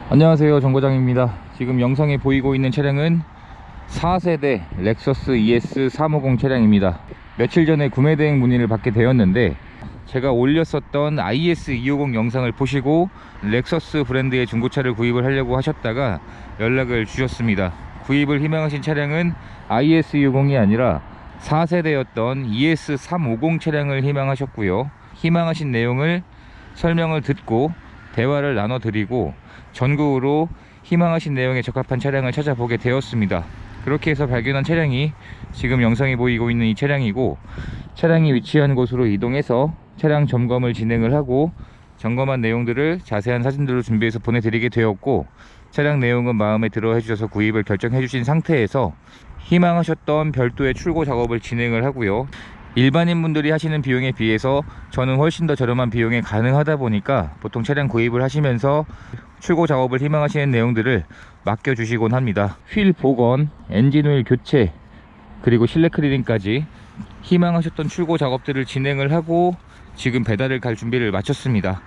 안녕하세요, 정거장입니다. 지금 영상에 보이고 있는 차량은 4세대 렉서스 ES350 차량입니다. 며칠 전에 구매 대행 문의를 받게 되었는데, 제가 올렸었던 IS250 영상을 보시고 렉서스 브랜드의 중고차를 구입을 하려고 하셨다가 연락을 주셨습니다. 구입을 희망하신 차량은 IS250이 아니라 4세대였던 ES350 차량을 희망하셨고요. 희망하신 내용을 설명을 듣고 대화를 나눠드리고 전국으로 희망하신 내용에 적합한 차량을 찾아보게 되었습니다. 그렇게 해서 발견한 차량이 지금 영상에 보이고 있는 이 차량이고, 차량이 위치한 곳으로 이동해서 차량 점검을 진행을 하고 점검한 내용들을 자세한 사진들로 준비해서 보내드리게 되었고, 차량 내용은 마음에 들어 해주셔서 구입을 결정해 주신 상태에서 희망하셨던 별도의 출고 작업을 진행을 하고요. 일반인 분들이 하시는 비용에 비해서 저는 훨씬 더 저렴한 비용에 가능하다 보니까 보통 차량 구입을 하시면서 출고 작업을 희망하시는 내용들을 맡겨주시곤 합니다. 휠 복원, 엔진 오일 교체, 그리고 실내 클리닝까지 희망하셨던 출고 작업들을 진행을 하고 지금 배달을 갈 준비를 마쳤습니다.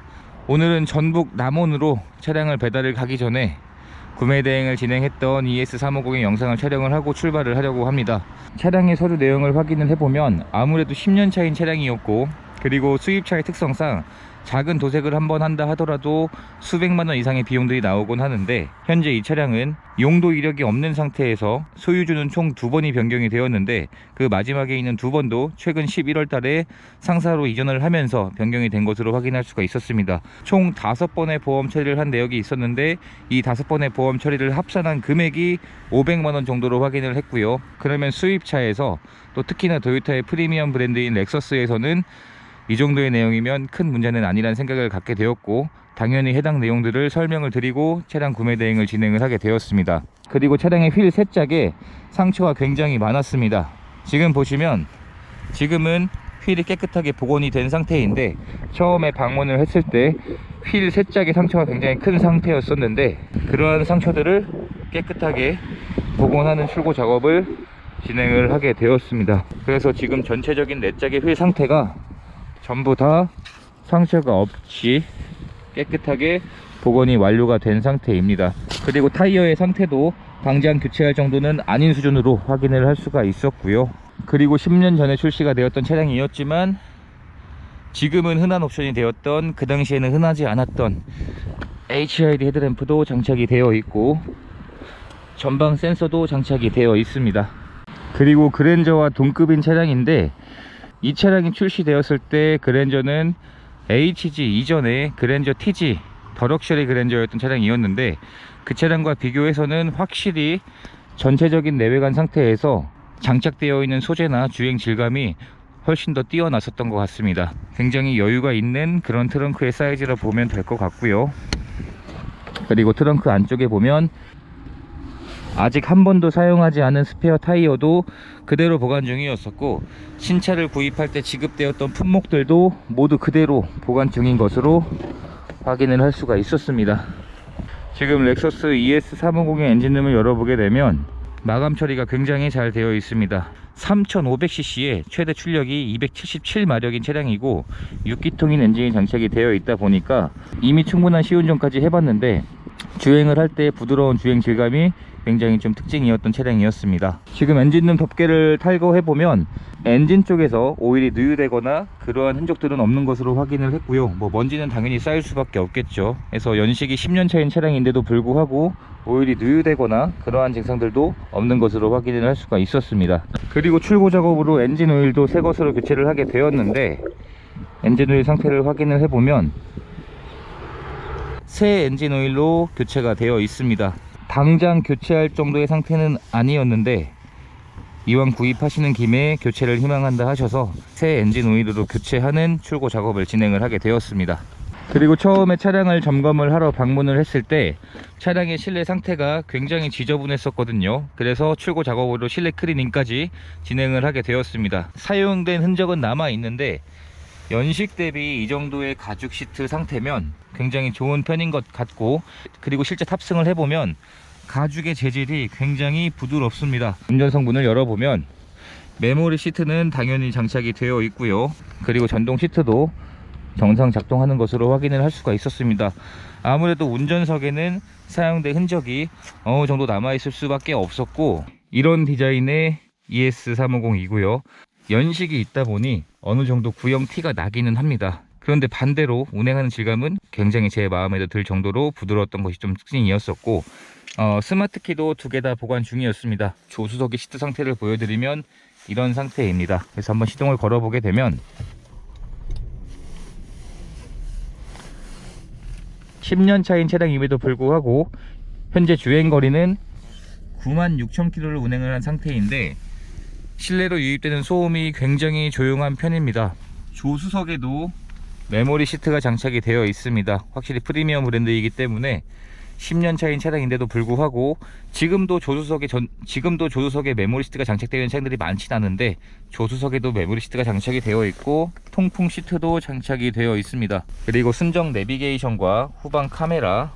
오늘은 전북 남원으로 차량을 배달을 가기 전에 구매 대행을 진행했던 ES350의 영상을 촬영을 하고 출발을 하려고 합니다. 차량의 서류 내용을 확인을 해보면 아무래도 10년 차인 차량이었고, 그리고 수입차의 특성상 작은 도색을 한번 한다 하더라도 수백만원 이상의 비용들이 나오곤 하는데, 현재 이 차량은 용도 이력이 없는 상태에서 소유주는 총 2번이 변경이 되었는데, 그 마지막에 있는 2번도 최근 11월 달에 상사로 이전을 하면서 변경이 된 것으로 확인할 수가 있었습니다. 총 5번의 보험 처리를 한 내역이 있었는데, 이 5번의 보험 처리를 합산한 금액이 500만원 정도로 확인을 했고요. 그러면 수입차에서 또 특히나 도요타의 프리미엄 브랜드인 렉서스에서는 이 정도의 내용이면 큰 문제는 아니라는 생각을 갖게 되었고, 당연히 해당 내용들을 설명을 드리고 차량 구매 대행을 진행을 하게 되었습니다. 그리고 차량의 휠 세짝에 상처가 굉장히 많았습니다. 지금 보시면 지금은 휠이 깨끗하게 복원이 된 상태인데, 처음에 방문을 했을 때 휠 세짝의 상처가 굉장히 큰 상태였었는데, 그러한 상처들을 깨끗하게 복원하는 출고 작업을 진행을 하게 되었습니다. 그래서 지금 전체적인 네 짝의 휠 상태가 전부 다 상처가 없이 깨끗하게 복원이 완료가 된 상태입니다. 그리고 타이어의 상태도 당장 교체할 정도는 아닌 수준으로 확인을 할 수가 있었고요. 그리고 10년 전에 출시가 되었던 차량이었지만 지금은 흔한 옵션이 되었던, 그 당시에는 흔하지 않았던 HID 헤드램프도 장착이 되어 있고 전방 센서도 장착이 되어 있습니다. 그리고 그랜저와 동급인 차량인데, 이 차량이 출시되었을 때 그랜저는 HG 이전에 그랜저 TG 더 럭셔리 그랜저였던 차량이었는데, 그 차량과 비교해서는 확실히 전체적인 내외관 상태에서 장착되어 있는 소재나 주행 질감이 훨씬 더 뛰어났었던 것 같습니다. 굉장히 여유가 있는 그런 트렁크의 사이즈라 보면 될 것 같고요. 그리고 트렁크 안쪽에 보면 아직 한 번도 사용하지 않은 스페어 타이어도 그대로 보관 중이었었고, 신차를 구입할 때 지급되었던 품목들도 모두 그대로 보관 중인 것으로 확인을 할 수가 있었습니다. 지금 렉서스 ES350의 엔진룸을 열어보게 되면 마감 처리가 굉장히 잘 되어 있습니다. 3500cc의 최대 출력이 277마력인 차량이고 6기통인 엔진이 장착이 되어 있다 보니까 이미 충분한 시운전까지 해봤는데, 주행을 할 때 부드러운 주행 질감이 굉장히 좀 특징이었던 차량이었습니다. 지금 엔진룸 덮개를 탈거해보면 엔진 쪽에서 오일이 누유되거나 그러한 흔적들은 없는 것으로 확인을 했고요. 먼지는 당연히 쌓일 수밖에 없겠죠. 그래서 연식이 10년 차인 차량인데도 불구하고 오일이 누유되거나 그러한 증상들도 없는 것으로 확인을 할 수가 있었습니다. 그리고 출고 작업으로 엔진 오일도 새 것으로 교체를 하게 되었는데, 엔진 오일 상태를 확인을 해보면 새 엔진 오일로 교체가 되어 있습니다. 당장 교체할 정도의 상태는 아니었는데, 이왕 구입하시는 김에 교체를 희망한다 하셔서 새 엔진 오일로 교체하는 출고 작업을 진행을 하게 되었습니다. 그리고 처음에 차량을 점검을 하러 방문을 했을 때 차량의 실내 상태가 굉장히 지저분했었거든요. 그래서 출고 작업으로 실내 클리닝까지 진행을 하게 되었습니다. 사용된 흔적은 남아 있는데, 연식 대비 이 정도의 가죽 시트 상태면 굉장히 좋은 편인 것 같고, 그리고 실제 탑승을 해보면 가죽의 재질이 굉장히 부드럽습니다. 운전석 문을 열어보면 메모리 시트는 당연히 장착이 되어 있고요. 그리고 전동 시트도 정상 작동하는 것으로 확인을 할 수가 있었습니다. 아무래도 운전석에는 사용된 흔적이 어느 정도 남아있을 수밖에 없었고, 이런 디자인의 ES350이고요. 연식이 있다 보니 어느 정도 구형 티가 나기는 합니다. 그런데 반대로 운행하는 질감은 굉장히 제 마음에도 들 정도로 부드러웠던 것이 좀 특징이었었고, 스마트키도 두 개 다 보관 중이었습니다. 조수석의 시트 상태를 보여드리면 이런 상태입니다. 그래서 한번 시동을 걸어보게 되면 10년 차인 차량임에도 불구하고 현재 주행거리는 96,000km를 운행을 한 상태인데, 실내로 유입되는 소음이 굉장히 조용한 편입니다. 조수석에도 메모리 시트가 장착이 되어 있습니다. 확실히 프리미엄 브랜드이기 때문에 10년 차인 차량인데도 불구하고 지금도 조수석에 메모리 시트가 장착되어 있는 차량들이 많진 않은데, 조수석에도 메모리 시트가 장착이 되어 있고 통풍 시트도 장착이 되어 있습니다. 그리고 순정 내비게이션과 후방 카메라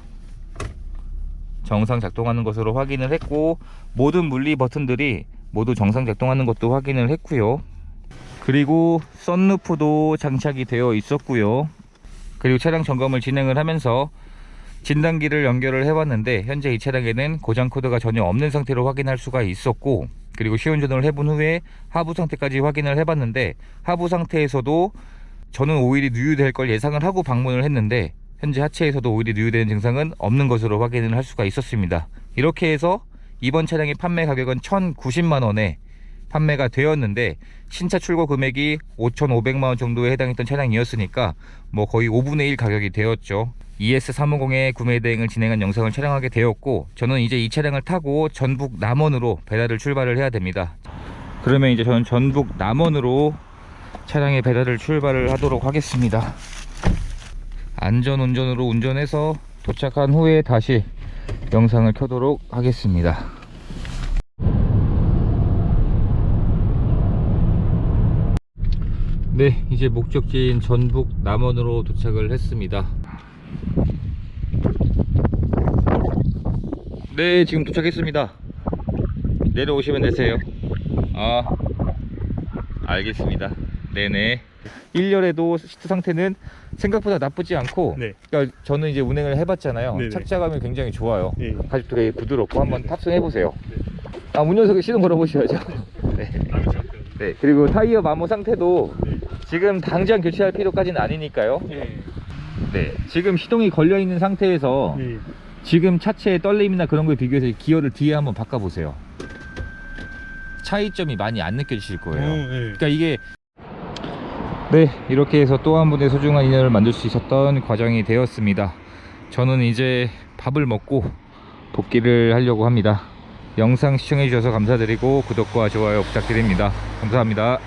정상 작동하는 것으로 확인을 했고, 모든 물리 버튼들이 모두 정상 작동하는 것도 확인을 했고요. 그리고 썬루프도 장착이 되어 있었고요. 그리고 차량 점검을 진행을 하면서 진단기를 연결을 해봤는데, 현재 이 차량에는 고장 코드가 전혀 없는 상태로 확인할 수가 있었고, 그리고 시운전을 해본 후에 하부 상태까지 확인을 해봤는데, 하부 상태에서도 저는 오일이 누유될 걸 예상을 하고 방문을 했는데, 현재 하체에서도 오일이 누유되는 증상은 없는 것으로 확인을 할 수가 있었습니다. 이렇게 해서 이번 차량의 판매 가격은 1,090만원에 판매가 되었는데, 신차 출고 금액이 5,500만원 정도에 해당했던 차량이었으니까 뭐 거의 5분의 1 가격이 되었죠. ES350의 구매 대행을 진행한 영상을 촬영하게 되었고, 저는 이제 이 차량을 타고 전북 남원으로 배달을 출발을 해야 됩니다. 그러면 이제 저는 전북 남원으로 차량의 배달을 출발을 하도록 하겠습니다. 안전운전으로 운전해서 도착한 후에 다시 영상을 켜도록 하겠습니다. 네, 이제 목적지인 전북 남원으로 도착을 했습니다. 네, 지금 도착했습니다. 내려오시면 되세요. 아, 알겠습니다. 네네. 1열에도 시트 상태는 생각보다 나쁘지 않고, 네. 그러니까 저는 이제 운행을 해봤잖아요. 네네. 착자감이 굉장히 좋아요. 네. 가죽도 되게 부드럽고 한번 네네. 탑승해보세요. 네. 아, 운전석에 시동 걸어보셔야죠. 네. 네. 그리고 타이어 마모 상태도 네. 지금 당장 교체할 필요까지는 아니니까요. 네. 네. 지금 시동이 걸려있는 상태에서 네. 지금 차체의 떨림이나 그런 거에 비교해서 기어를 뒤에 한번 바꿔보세요. 차이점이 많이 안 느껴지실 거예요. 네. 그러니까 이게, 네, 이렇게 해서 또 한 분의 소중한 인연을 만들 수 있었던 과정이 되었습니다. 저는 이제 밥을 먹고 복귀를 하려고 합니다. 영상 시청해 주셔서 감사드리고 구독과 좋아요 부탁드립니다. 감사합니다.